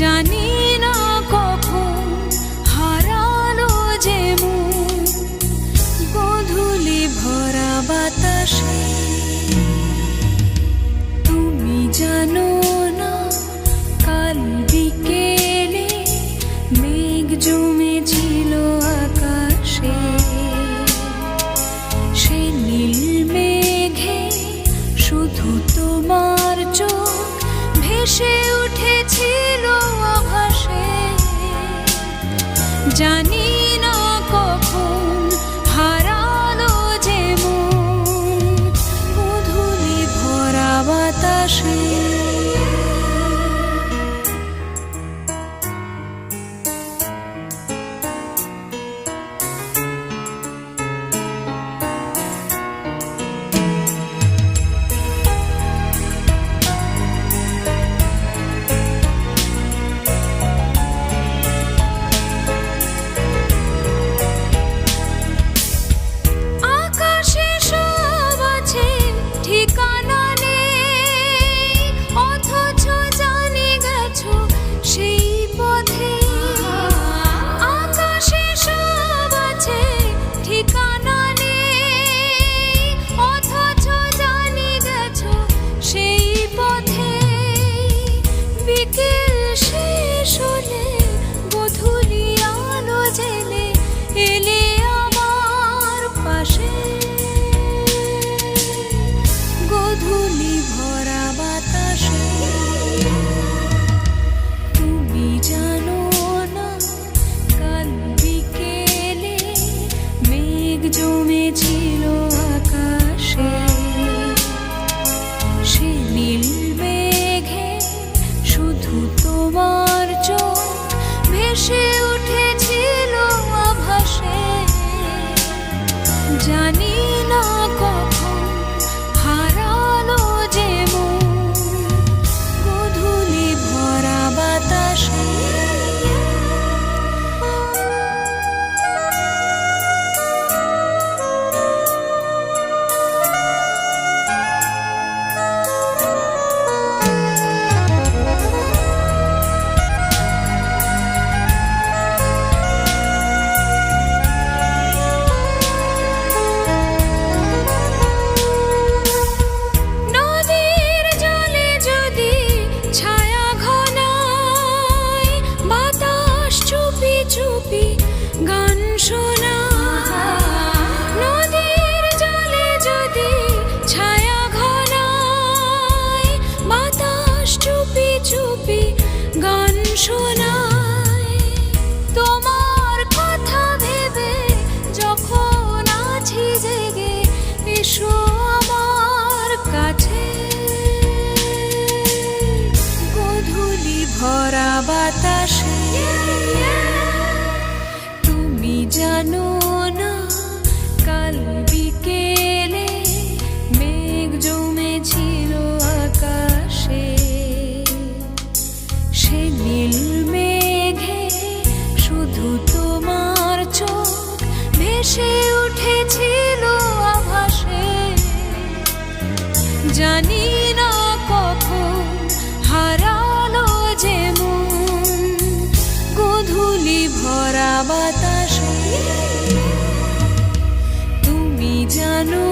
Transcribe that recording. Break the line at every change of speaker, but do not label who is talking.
জানি না কখন হারালো যে মন গোধূলি ভরা বাতাসে। তুমি জানো না কাল বিকেলে মেঘ জমেছিল আকাশে। সে নীল মেঘে শুধু তোমার চোখ ভেসে উঠেছিল আভাসে। জানি না কখন হারালো যে মন গোধূলি ভরা বাতাসে। ঠিকানা নেই অথচ জানি গেছো সেই পথে। আকাশে সব আছে ঠিকানা নেই অথচ জানি গেছো সেই পথে। বিকেল শেষ হলে গোধূলি আলো জেলে এলে আমার পাশে। গোধূলি ভরা বাতাসে। তুমি জানো না কাল বিকেলে মেঘ জমেছিল আকাশে। সে নীল মেঘে শুধু তোমার চোখ ভেসে উঠেছিল আভাসে। জানি না কখন হারালো যে মন গোধূলি ভরা বাতাসে। চুপি গান শোনা নদীর জলে যদি ছায়া ঘনায় বাতাস চুপি চুপি গান শোনায়। তোমার কথা ভেবে যখন আছি জেগে এসো আমার কাছে। গোধূলি ভরা বাতাসে। তুমি জানো না কাল বিকেলে মেঘ জমেছিল আকাশে। সে নীল মেঘে শুধু তোমার চোখ ভেসে উঠেছিল আভাসে। জানি না কখন হারালো যে মন গোধূলি ভরা বাতাসে। তুমি জানো